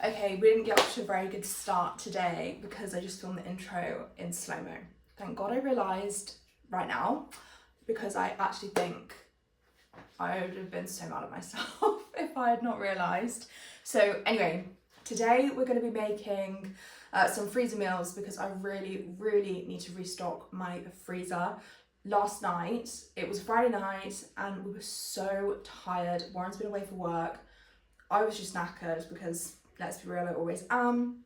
Okay, we didn't get off to a very good start today because I just filmed the intro in slow-mo. Thank God I realised right now, because I actually think I would have been so mad at myself if I had not realised. So anyway, today we're going to be making some freezer meals because I really need to restock my freezer. Last night, it was Friday night and we were so tired. Warren's been away for work. I was just knackered because, let's be real, I always am.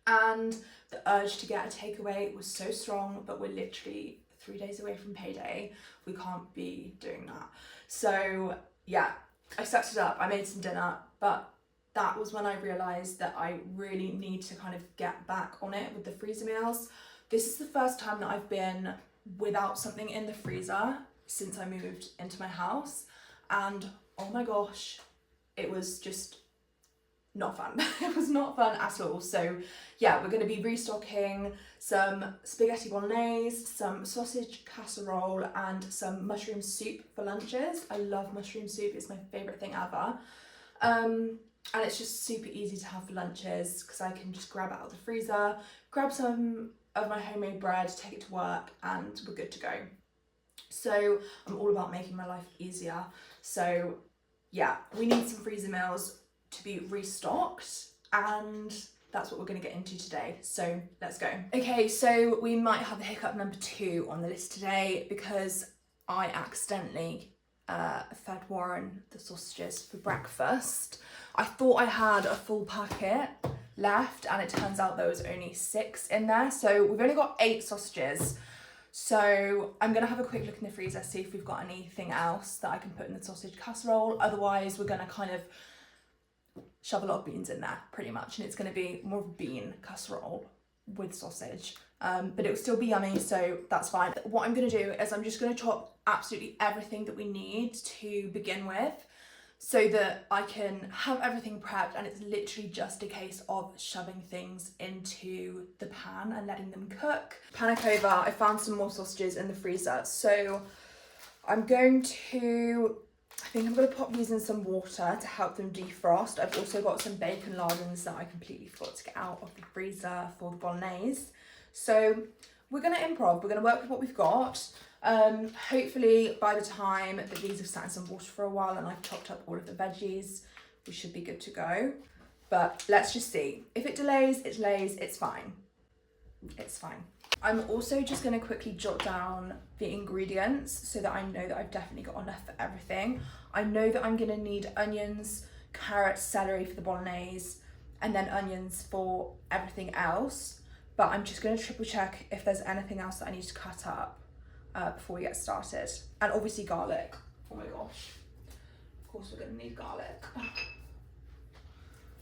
And the urge to get a takeaway was so strong, but we're literally 3 days away from payday. We can't be doing that. So yeah, I sucked it up. I made some dinner, but that was when I realised that I really need to kind of get back on it with the freezer meals. This is the first time that I've been without something in the freezer since I moved into my house. And oh my gosh, it was just not fun. It was not fun at all. So yeah, we're going to be restocking some spaghetti bolognese, some sausage casserole, and some mushroom soup for lunches. I love mushroom soup, it's my favourite thing ever. And it's just super easy to have for lunches because I can just grab it out of the freezer, grab some of my homemade bread, take it to work, and we're good to go. So I'm all about making my life easier. So yeah, we need some freezer meals to be restocked, and that's what we're going to get into today. So let's go. Okay, so we might have a hiccup number 2 on the list today because I accidentally fed Warren the sausages for breakfast. I thought I had a full packet left and it turns out there was only 6 in there. So we've only got 8 sausages. So I'm going to have a quick look in the freezer, see if we've got anything else that I can put in the sausage casserole. Otherwise, we're going to kind of shove a lot of beans in there, pretty much. And it's going to be more of a bean casserole with sausage. But it will still be yummy, so that's fine. What I'm going to do is I'm just going to chop absolutely everything that we need to begin with so that I can have everything prepped, and it's literally just a case of shoving things into the pan and letting them cook. Panic over, I found some more sausages in the freezer, so I think I'm going to pop these in some water to help them defrost. I've also got some bacon lardons that I completely forgot to get out of the freezer for the bolognese. So we're going to improv, we're going to work with what we've got. Hopefully by the time that these have sat in some water for a while and I've chopped up all of the veggies, we should be good to go. But let's just see. If it delays, it's fine. It's fine. I'm also just going to quickly jot down the ingredients so that I know that I've definitely got enough for everything. I know that I'm going to need onions, carrots, celery for the bolognese, and then onions for everything else. But I'm just going to triple check if there's anything else that I need to cut up before we get started. And obviously garlic. Oh my gosh. Of course we're going to need garlic.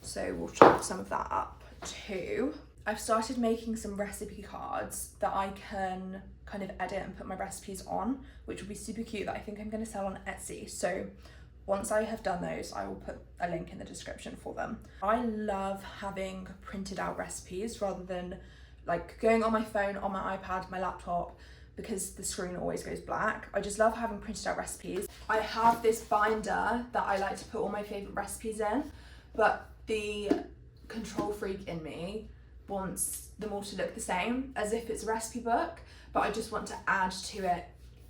So we'll chop some of that up too. I've started making some recipe cards that I can kind of edit and put my recipes on, which will be super cute, that I think I'm going to sell on Etsy. So once I have done those, I will put a link in the description for them. I love having printed out recipes rather than like going on my phone, on my iPad, my laptop, because the screen always goes black. I just love having printed out recipes. I have this binder that I like to put all my favourite recipes in, but the control freak in me wants them all to look the same, as if it's a recipe book, but I just want to add to it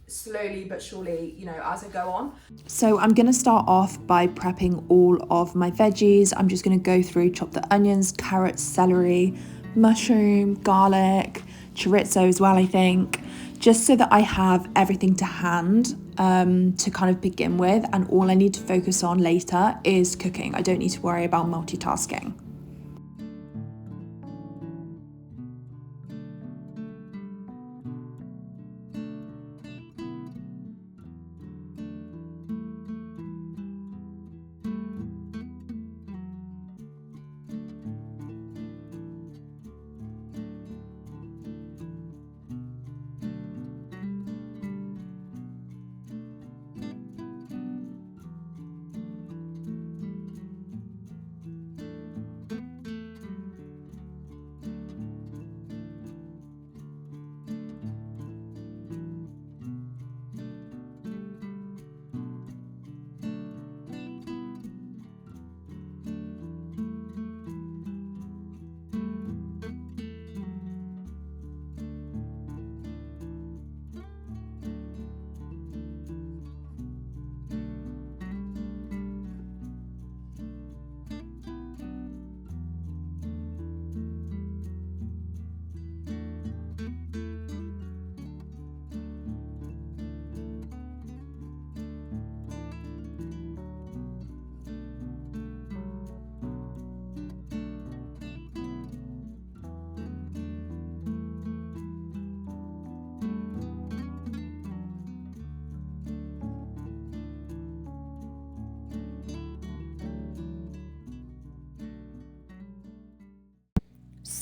slowly but surely, you know, as I go on. So I'm going to start off by prepping all of my veggies. I'm just going to go through, chop the onions, carrots, celery, mushroom, garlic, chorizo as well, I think, just so that I have everything to hand to kind of begin with, and all I need to focus on later is cooking. I don't need to worry about multitasking.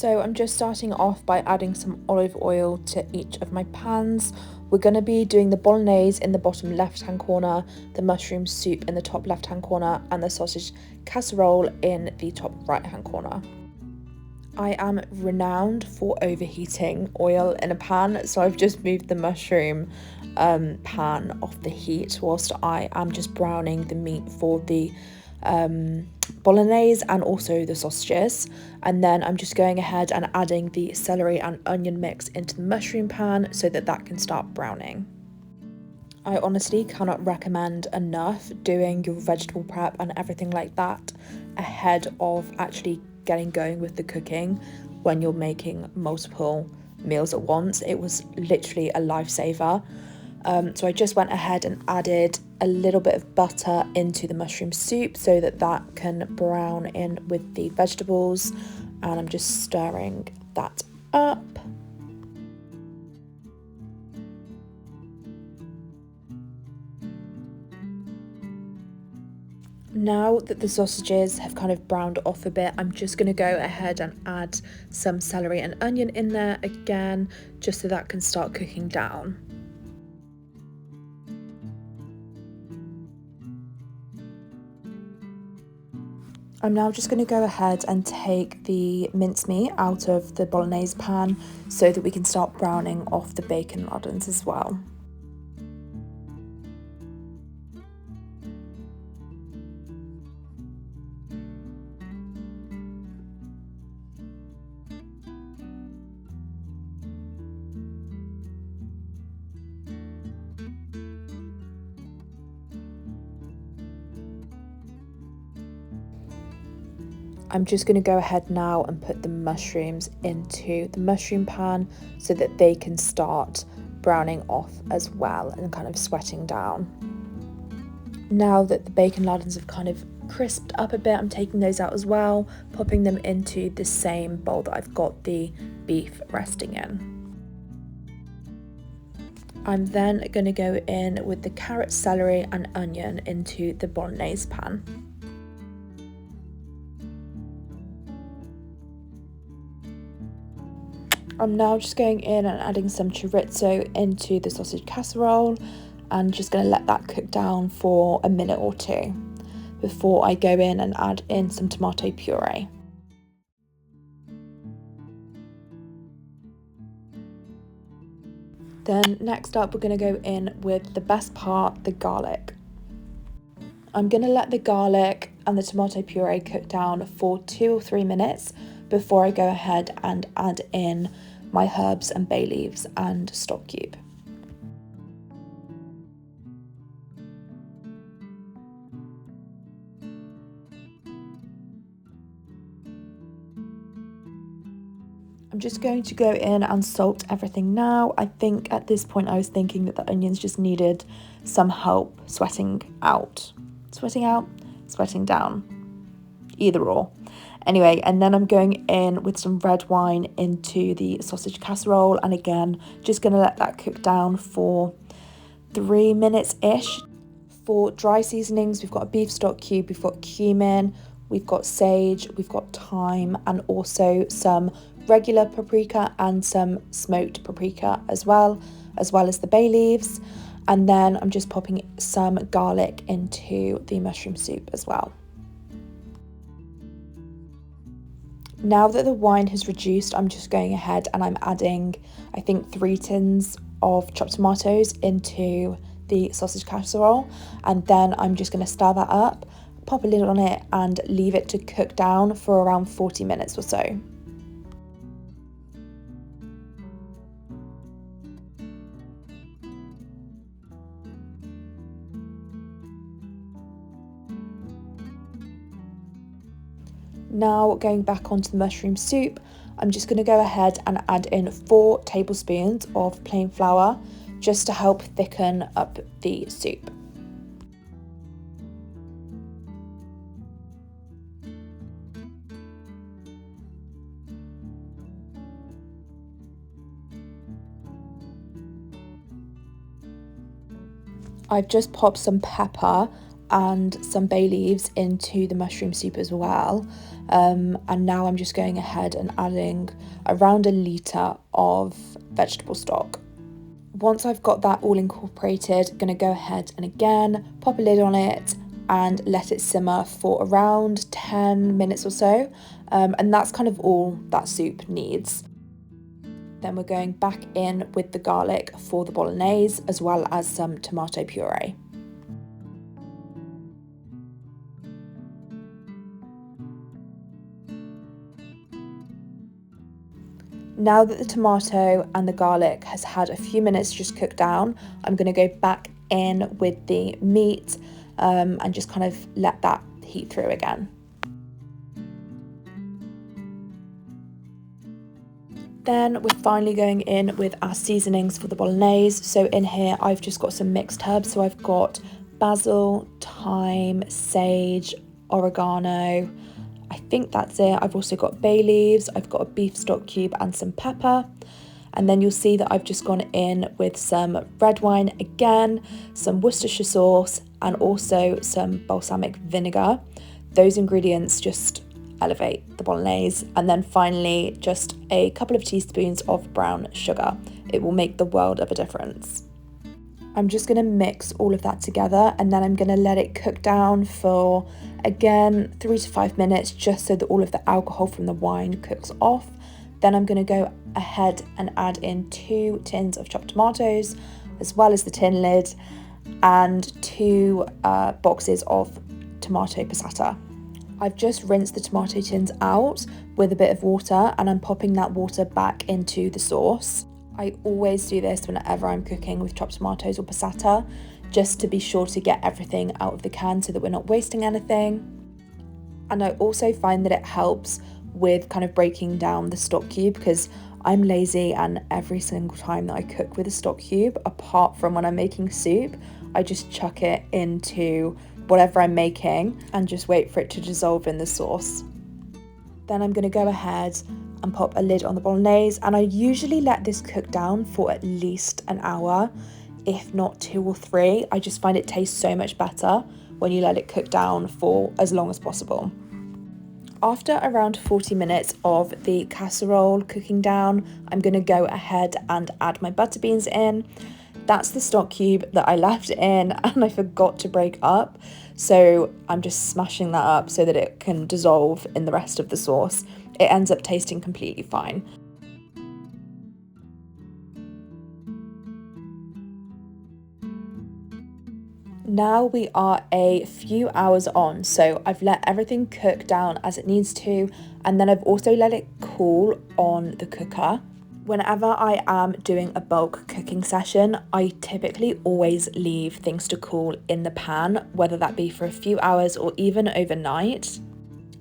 So I'm just starting off by adding some olive oil to each of my pans. We're going to be doing the bolognese in the bottom left hand corner, the mushroom soup in the top left hand corner, and the sausage casserole in the top right hand corner. I am renowned for overheating oil in a pan, so I've just moved the mushroom pan off the heat whilst I am just browning the meat for the bolognese and also the sausages. And then I'm just going ahead and adding the celery and onion mix into the mushroom pan so that that can start browning. I honestly cannot recommend enough doing your vegetable prep and everything like that ahead of actually getting going with the cooking when you're making multiple meals at once. It was literally a lifesaver. So I just went ahead and added a little bit of butter into the mushroom soup so that that can brown in with the vegetables, and I'm just stirring that up. Now that the sausages have kind of browned off a bit, I'm just going to go ahead and add some celery and onion in there again, just so that can start cooking down. I'm now just going to go ahead and take the mincemeat out of the bolognese pan so that we can start browning off the bacon lardons as well. I'm just going to go ahead now and put the mushrooms into the mushroom pan so that they can start browning off as well and kind of sweating down. Now that the bacon lardons have kind of crisped up a bit, I'm taking those out as well, popping them into the same bowl that I've got the beef resting in. I'm then going to go in with the carrot, celery and onion into the bolognese pan. I'm now just going in and adding some chorizo into the sausage casserole and just going to let that cook down for a minute or two before I go in and add in some tomato puree. Then next up, we're going to go in with the best part, the garlic. I'm going to let the garlic and the tomato puree cook down for 2 or 3 minutes before I go ahead and add in my herbs and bay leaves and stock cube. I'm just going to go in and salt everything now. I think at this point I was thinking that the onions just needed some help sweating out. Sweating out, sweating down, either or. Anyway, and then I'm going in with some red wine into the sausage casserole, and again, just going to let that cook down for 3 minutes-ish. For dry seasonings, we've got a beef stock cube, we've got cumin, we've got sage, we've got thyme, and also some regular paprika and some smoked paprika as well as the bay leaves. And then I'm just popping some garlic into the mushroom soup as well. Now that the wine has reduced, I'm just going ahead and I'm adding, I think, 3 tins of chopped tomatoes into the sausage casserole, and then I'm just going to stir that up, pop a lid on it and leave it to cook down for around 40 minutes or so. Now going back onto the mushroom soup, I'm just going to go ahead and add in 4 tablespoons of plain flour just to help thicken up the soup. I've just popped some pepper and some bay leaves into the mushroom soup as well. And now I'm just going ahead and adding around a litre of vegetable stock. Once I've got that all incorporated, I'm going to go ahead and again pop a lid on it and let it simmer for around 10 minutes or so. And that's kind of all that soup needs. Then we're going back in with the garlic for the bolognese, as well as some tomato puree. Now that the tomato and the garlic has had a few minutes just cooked down, I'm going to go back in with the meat and just kind of let that heat through again. Then we're finally going in with our seasonings for the bolognese. So in here I've just got some mixed herbs. So I've got basil, thyme, sage, oregano. I think that's it. I've also got bay leaves, I've got a beef stock cube and some pepper. And then you'll see that I've just gone in with some red wine again, some Worcestershire sauce, and also some balsamic vinegar. Those ingredients just elevate the bolognese. And then finally, just a couple of teaspoons of brown sugar. It will make the world of a difference. I'm just going to mix all of that together, and then I'm going to let it cook down for, again, 3 to 5 minutes, just so that all of the alcohol from the wine cooks off. Then I'm going to go ahead and add in 2 tins of chopped tomatoes, as well as the tin lid, and 2 boxes of tomato passata. I've just rinsed the tomato tins out with a bit of water, and I'm popping that water back into the sauce. I always do this whenever I'm cooking with chopped tomatoes or passata, just to be sure to get everything out of the can so that we're not wasting anything. And I also find that it helps with kind of breaking down the stock cube, because I'm lazy, and every single time that I cook with a stock cube, apart from when I'm making soup, I just chuck it into whatever I'm making and just wait for it to dissolve in the sauce. Then I'm going to go ahead and pop a lid on the bolognese, and I usually let this cook down for at least an hour, if not 2 or 3. I just find it tastes so much better when you let it cook down for as long as possible. After around 40 minutes of the casserole cooking down, I'm going to go ahead and add my butter beans in. That's the stock cube that I left in and I forgot to break up, so I'm just smashing that up so that it can dissolve in the rest of the sauce. It ends up tasting completely fine. Now we are a few hours on, so I've let everything cook down as it needs to, and then I've also let it cool on the cooker. Whenever I am doing a bulk cooking session, I typically always leave things to cool in the pan, whether that be for a few hours or even overnight.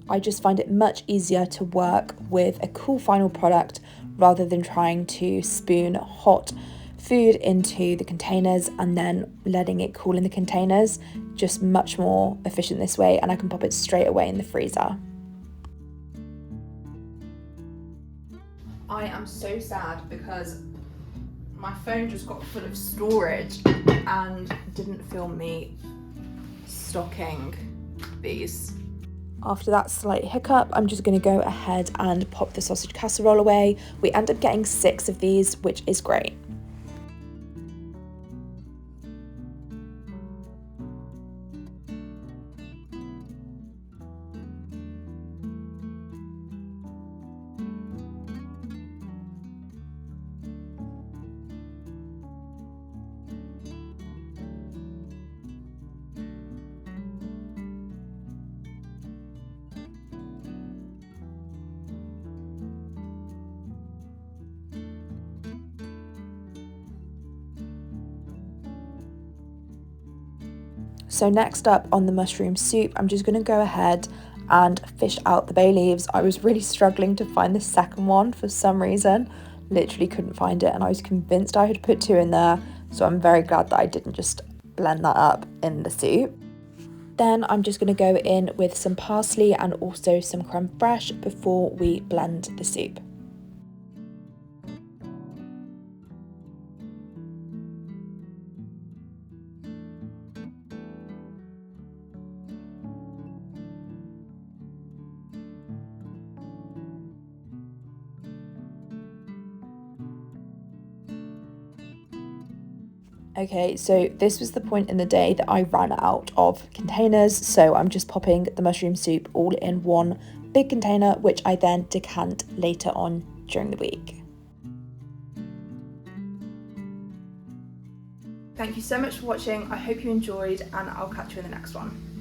I just find it much easier to work with a cool final product rather than trying to spoon hot food into the containers and then letting it cool in the containers. Just much more efficient this way, and I can pop it straight away in the freezer. I am so sad because my phone just got full of storage and didn't film me stocking these. After that slight hiccup, I'm just going to go ahead and pop the sausage casserole away. We end up getting 6 of these, which is great. So next up on the mushroom soup, I'm just going to go ahead and fish out the bay leaves. I was really struggling to find the second one for some reason, literally couldn't find it, and I was convinced I had put 2 in there, so I'm very glad that I didn't just blend that up in the soup. Then I'm just going to go in with some parsley and also some creme fraiche before we blend the soup. Okay, so this was the point in the day that I ran out of containers, so I'm just popping the mushroom soup all in one big container, which I then decant later on during the week. Thank you so much for watching. I hope you enjoyed, and I'll catch you in the next one.